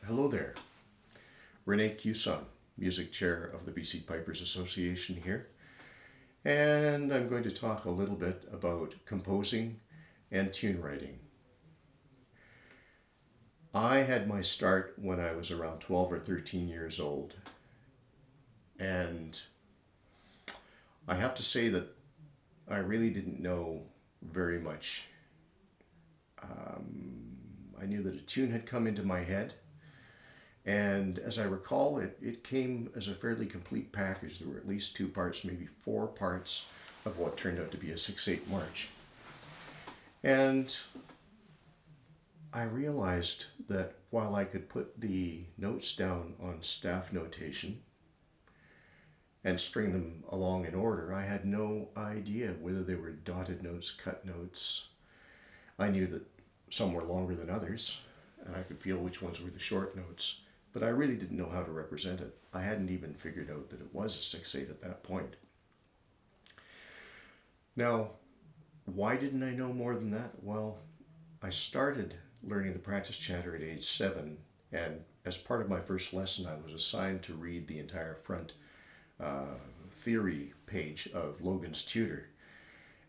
Hello there. Rene Cusson, Music Chair of the BC Pipers Association here. And I'm going to talk a little bit about composing and tune writing. I had my start when I was around 12 or 13 years old. And I have to say that I really didn't know very much. I knew that a tune had come into my head. And as I recall, it came as a fairly complete package. There were at least 2 parts, maybe 4 parts of what turned out to be a 6/8 march. And I realized that while I could put the notes down on staff notation and string them along in order, I had no idea whether they were dotted notes, cut notes. I knew that some were longer than others, and I could feel which ones were the short notes. But I really didn't know how to represent it. I hadn't even figured out that it was a 6/8 at that point. Now, why didn't I know more than that? Well, I started learning the practice chanter at age 7, and as part of my first lesson, I was assigned to read the entire front theory page of Logan's Tutor.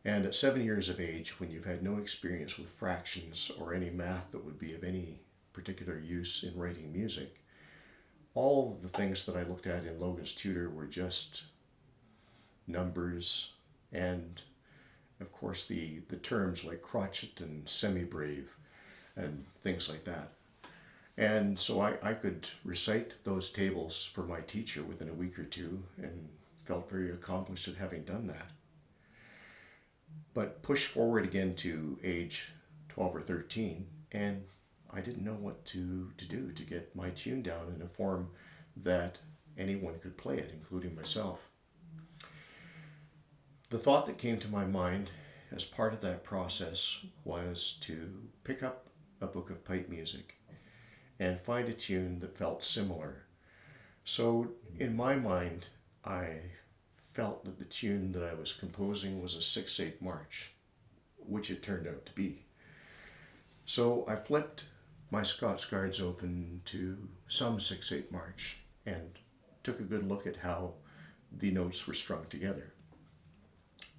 And at 7 years of age, when you've had no experience with fractions or any math that would be of any particular use in writing music, all of the things that I looked at in Logan's Tutor were just numbers and, of course, the terms like crotchet and semi-brave and things like that. And so I could recite those tables for my teacher within a week or two and felt very accomplished at having done that. But push forward again to age 12 or 13, and I didn't know what to do to get my tune down in a form that anyone could play it, including myself. The thought that came to my mind as part of that process was to pick up a book of pipe music and find a tune that felt similar. So in my mind, I felt that the tune that I was composing was a 6/8 march, which it turned out to be. So I flipped my Scots Guards open to some 6/8 march and took a good look at how the notes were strung together.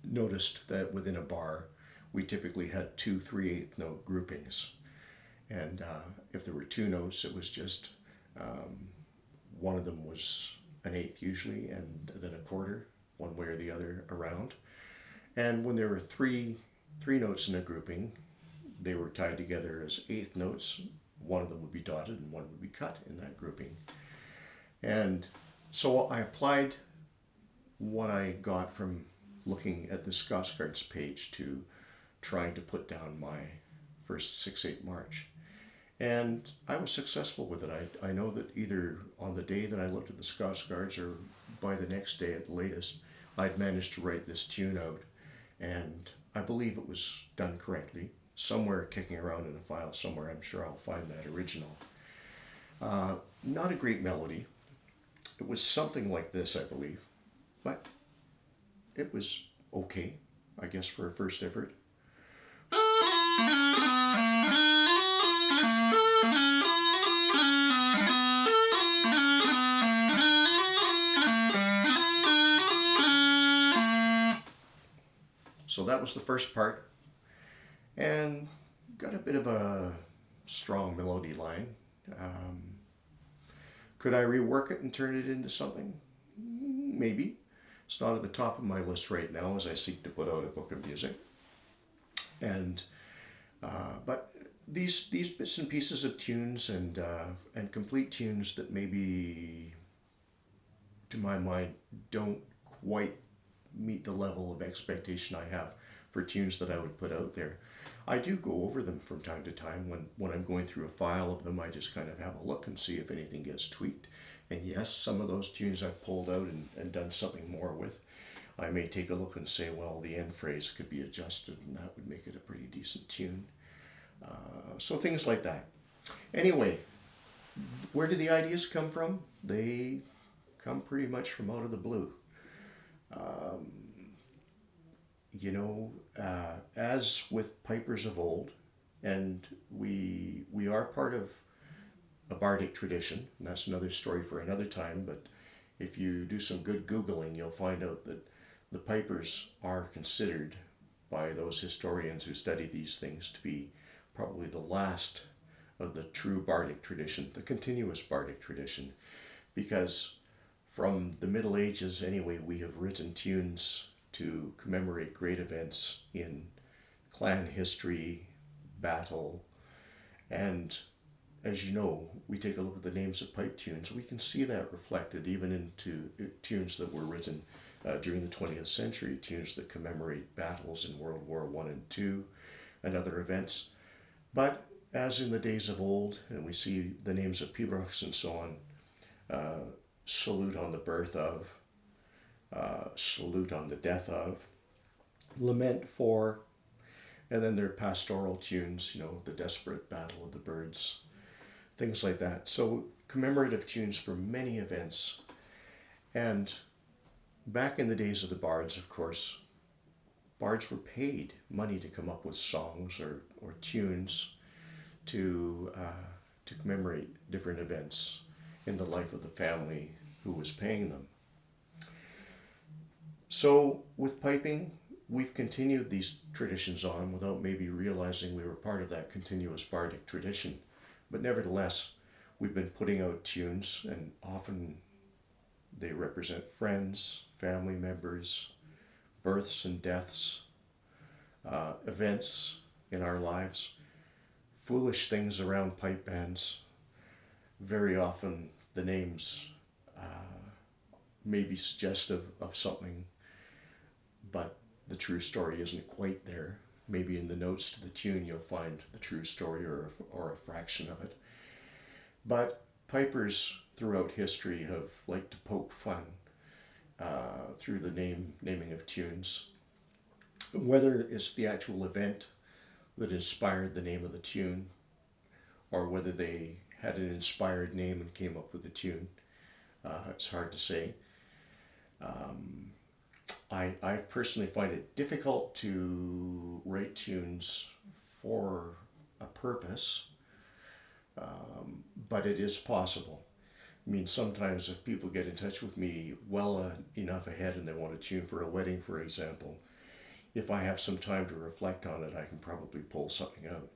Noticed that within a bar, we typically had 2 3/8 note groupings. And if there were 2 notes, it was just one of them was an eighth usually, and then a quarter, one way or the other around. And when there were three notes in a grouping, they were tied together as eighth notes. One of them would be dotted and one would be cut in that grouping. And so I applied what I got from looking at the Scots Guards page to trying to put down my first 6/8 march. And I was successful with it. I know that either on the day that I looked at the Scots Guards or by the next day at the latest, I'd managed to write this tune out. And I believe it was done correctly. Somewhere kicking around in a file somewhere, I'm sure I'll find that original. Not a great melody. It was something like this, I believe. But it was okay, I guess, for a first effort. So that was the first part, and got a bit of a strong melody line. Could I rework it and turn it into something? Maybe. It's not at the top of my list right now as I seek to put out a book of music. And but these bits and pieces of tunes and complete tunes that maybe, to my mind, don't quite meet the level of expectation I have for tunes that I would put out there. I do go over them from time to time. When I'm going through a file of them, I just kind of have a look and see if anything gets tweaked. And yes, some of those tunes I've pulled out and done something more with. I may take a look and say, well, the end phrase could be adjusted and that would make it a pretty decent tune. So things like that. Anyway, where do the ideas come from? They come pretty much from out of the blue. As with pipers of old, and we are part of a bardic tradition, and that's another story for another time, but if you do some good Googling, you'll find out that the pipers are considered by those historians who study these things to be probably the last of the true bardic tradition, the continuous bardic tradition, because from the Middle Ages anyway, we have written tunes to commemorate great events in clan history, battle, and as you know, we take a look at the names of pipe tunes, we can see that reflected even into tunes that were written during the 20th century, tunes that commemorate battles in World War I and II and other events. But as in the days of old, and we see the names of pibrochs and so on, salute on the birth of, salute on the death of, lament for, and then there are pastoral tunes, the desperate battle of the birds, things like that. So commemorative tunes for many events. And back in the days of the bards, of course, bards were paid money to come up with songs or tunes to commemorate different events in the life of the family who was paying them. So with piping, we've continued these traditions on without maybe realizing we were part of that continuous bardic tradition. But nevertheless, we've been putting out tunes, and often they represent friends, family members, births and deaths, events in our lives, foolish things around pipe bands. Very often the names may be suggestive of something, but the true story isn't quite there. Maybe in the notes to the tune you'll find the true story or a fraction of it. But pipers throughout history have liked to poke fun through the naming of tunes. Whether it's the actual event that inspired the name of the tune, or whether they had an inspired name and came up with the tune, it's hard to say. I personally find it difficult to write tunes for a purpose, but it is possible. I mean, sometimes if people get in touch with me well enough ahead and they want a tune for a wedding, for example, if I have some time to reflect on it, I can probably pull something out.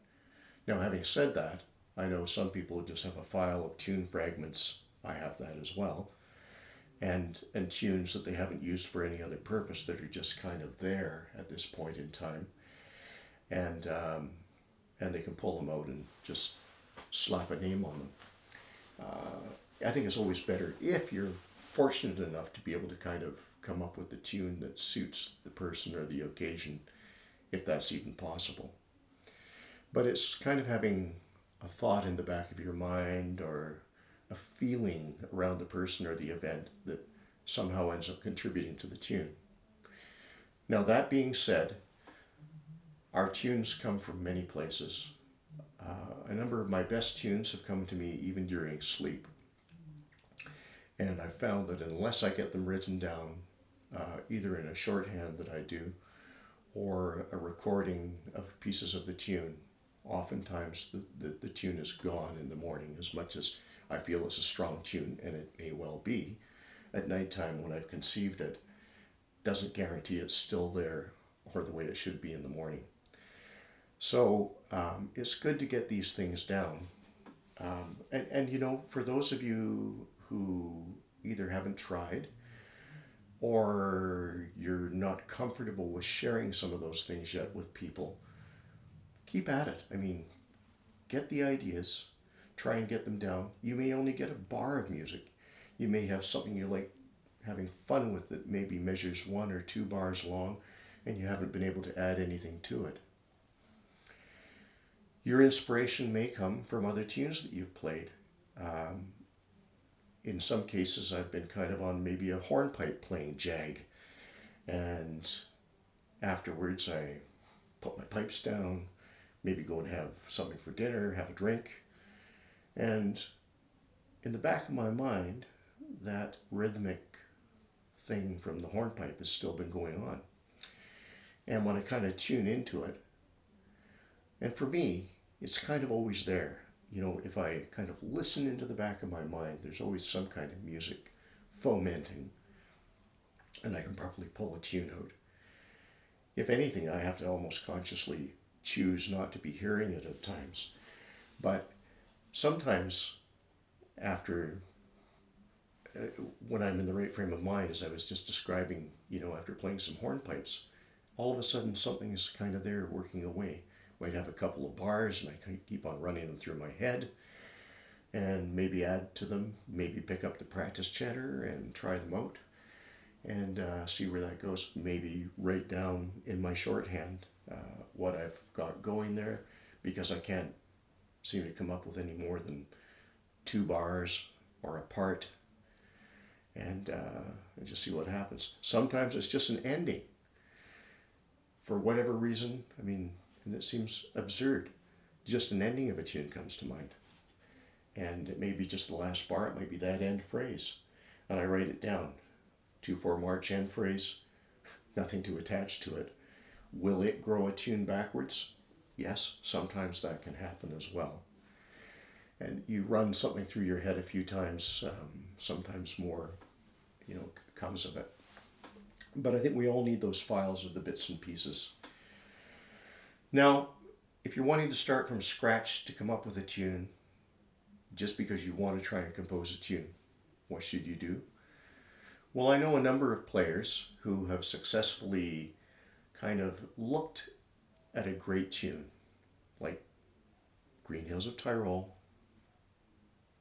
Now, having said that, I know some people just have a file of tune fragments. I have that as well. And tunes that they haven't used for any other purpose that are just kind of there at this point in time. And they can pull them out and just slap a name on them. I think it's always better if you're fortunate enough to be able to kind of come up with a tune that suits the person or the occasion, if that's even possible. But it's kind of having a thought in the back of your mind or a feeling around the person or the event that somehow ends up contributing to the tune. Now, that being said, our tunes come from many places. A number of my best tunes have come to me even during sleep. And I've found that unless I get them written down, either in a shorthand that I do or a recording of pieces of the tune, oftentimes the tune is gone in the morning, as much as I feel it's a strong tune, and it may well be. At nighttime, when I've conceived it, doesn't guarantee it's still there or the way it should be in the morning. So it's good to get these things down. And for those of you who either haven't tried or you're not comfortable with sharing some of those things yet with people, keep at it. I mean, get the ideas. Try and get them down. You may only get a bar of music. You may have something you like having fun with that maybe measures 1 or 2 bars long and you haven't been able to add anything to it. Your inspiration may come from other tunes that you've played. In some cases I've been kind of on maybe a hornpipe playing jag, and afterwards I put my pipes down, maybe go and have something for dinner, have a drink. And in the back of my mind, that rhythmic thing from the hornpipe has still been going on. And when I kind of tune into it, and for me, it's kind of always there. if I kind of listen into the back of my mind, there's always some kind of music fomenting, and I can probably pull a tune out. If anything, I have to almost consciously choose not to be hearing it at times. But sometimes after, when I'm in the right frame of mind, as I was just describing, after playing some hornpipes, all of a sudden something is kind of there working away. Might have a couple of bars and I can keep on running them through my head and maybe add to them, maybe pick up the practice chatter and try them out and see where that goes. Maybe write down in my shorthand what I've got going there, because I can't seem to come up with any more than 2 bars or a part, and just see what happens. Sometimes it's just an ending. For whatever reason, and it seems absurd, just an ending of a tune comes to mind. And it may be just the last bar, it might be that end phrase. And I write it down. 2/4 march end phrase, nothing to attach to it. Will it grow a tune backwards? Yes, sometimes that can happen as well. And you run something through your head a few times, sometimes more, comes of it. But I think we all need those files of the bits and pieces. Now, if you're wanting to start from scratch to come up with a tune, just because you want to try and compose a tune, what should you do? Well, I know a number of players who have successfully kind of looked at a great tune, like Green Hills of Tyrol,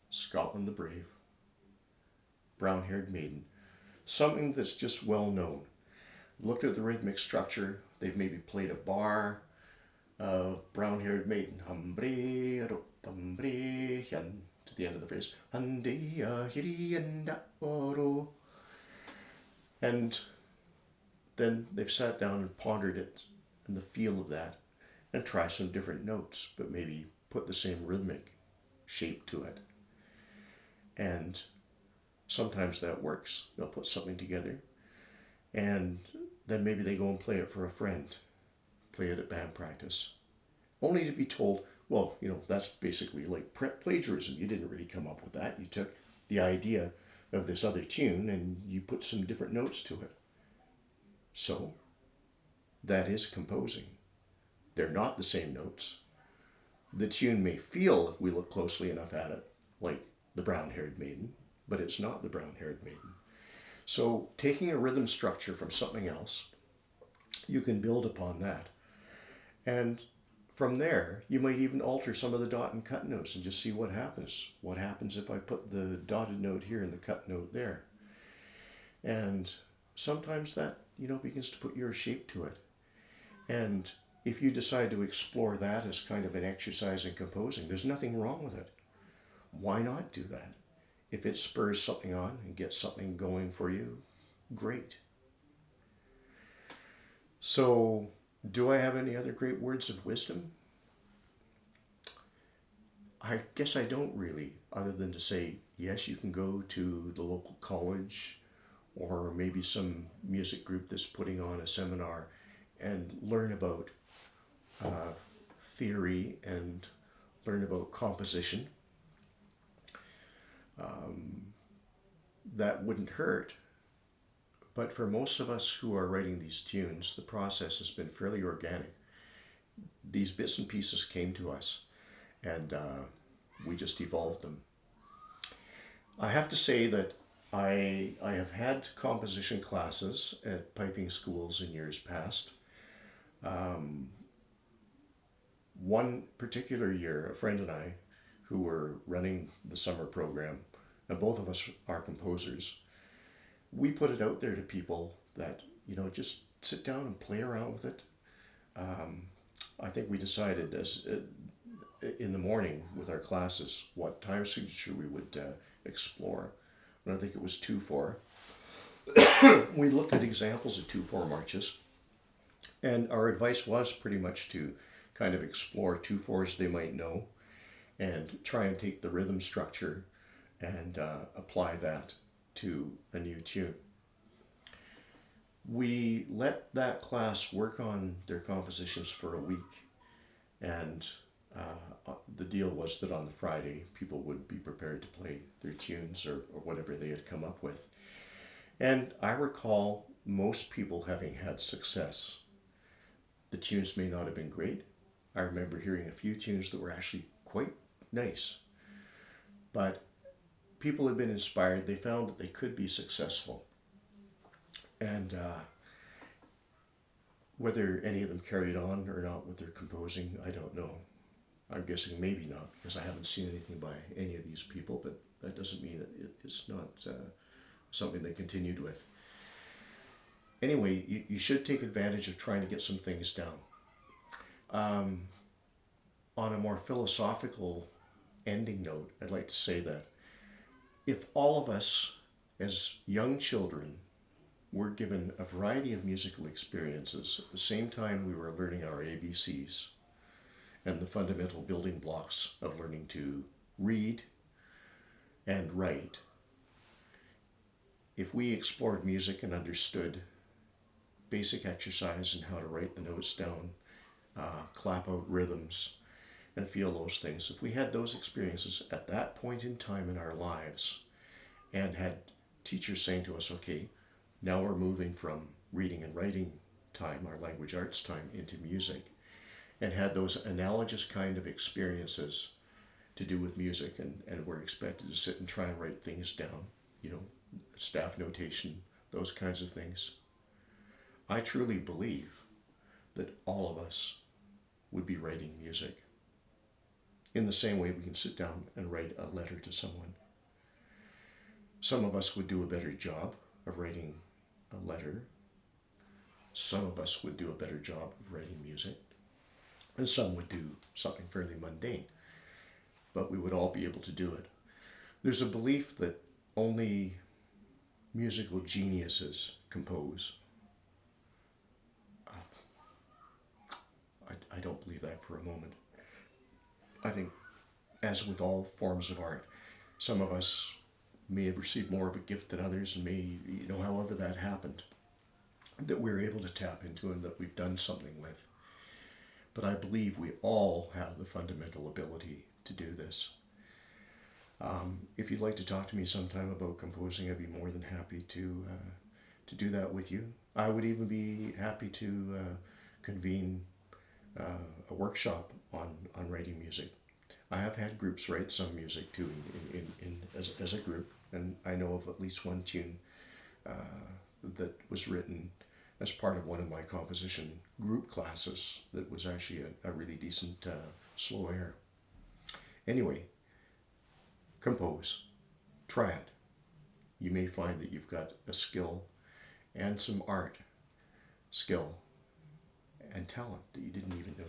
Scotland the Brave, Brown-Haired Maiden, something that's just well known. Looked at the rhythmic structure, they've maybe played a bar of Brown-Haired Maiden, to the end of the phrase, and then they've sat down and pondered it and the feel of that, and try some different notes, but maybe put the same rhythmic shape to it. And sometimes that works. They'll put something together, and then maybe they go and play it for a friend, play it at band practice, only to be told, well, that's basically like plagiarism. You didn't really come up with that. You took the idea of this other tune and you put some different notes to it. So that is composing. They're not the same notes. The tune may feel, if we look closely enough at it, like the Brown-Haired Maiden, but it's not the Brown-Haired Maiden. So taking a rhythm structure from something else, you can build upon that. And from there, you might even alter some of the dot and cut notes and just see what happens. What happens if I put the dotted note here and the cut note there? And sometimes that, begins to put your shape to it. And if you decide to explore that as kind of an exercise in composing, there's nothing wrong with it. Why not do that? If it spurs something on and gets something going for you, great. So, do I have any other great words of wisdom? I guess I don't really, other than to say, yes, you can go to the local college or maybe some music group that's putting on a seminar and learn about theory and learn about composition. That wouldn't hurt. But for most of us who are writing these tunes, the process has been fairly organic. These bits and pieces came to us, and we just evolved them. I have to say that I have had composition classes at piping schools in years past. One particular year, a friend and I, who were running the summer program, and both of us are composers, we put it out there to people that, just sit down and play around with it. I think we decided in the morning with our classes what time signature we would explore. And I think it was 2/4. We looked at examples of 2/4 marches, and our advice was pretty much to kind of explore 2/4s they might know and try and take the rhythm structure and apply that to a new tune. We let that class work on their compositions for a week, and the deal was that on the Friday, people would be prepared to play their tunes or whatever they had come up with. And I recall most people having had success. The tunes may not have been great. I remember hearing a few tunes that were actually quite nice. But people had been inspired. They found that they could be successful. And whether any of them carried on or not with their composing, I don't know. I'm guessing maybe not, because I haven't seen anything by any of these people, but that doesn't mean it's not something they continued with. Anyway, you should take advantage of trying to get some things down. On a more philosophical ending note, I'd like to say that if all of us as young children were given a variety of musical experiences at the same time we were learning our ABCs and the fundamental building blocks of learning to read and write, if we explored music and understood basic exercise and how to write the notes down, clap out rhythms, and feel those things, if we had those experiences at that point in time in our lives and had teachers saying to us, okay, now we're moving from reading and writing time, our language arts time, into music, and had those analogous kind of experiences to do with music, and we're expected to sit and try and write things down, staff notation, those kinds of things. I truly believe that all of us would be writing music. In the same way we can sit down and write a letter to someone. Some of us would do a better job of writing a letter. Some of us would do a better job of writing music. And some would do something fairly mundane. But we would all be able to do it. There's a belief that only musical geniuses compose. I don't believe that for a moment. I think, as with all forms of art, some of us may have received more of a gift than others, and may, however that happened, that we're able to tap into and that we've done something with. But I believe we all have the fundamental ability to do this. If you'd like to talk to me sometime about composing, I'd be more than happy to do that with you. I would even be happy to convene a workshop on writing music. I have had groups write some music too as a group, and I know of at least one tune that was written as part of one of my composition group classes that was actually a really decent slow air. Anyway, compose. Try it. You may find that you've got a skill and some art skill and talent that you didn't even know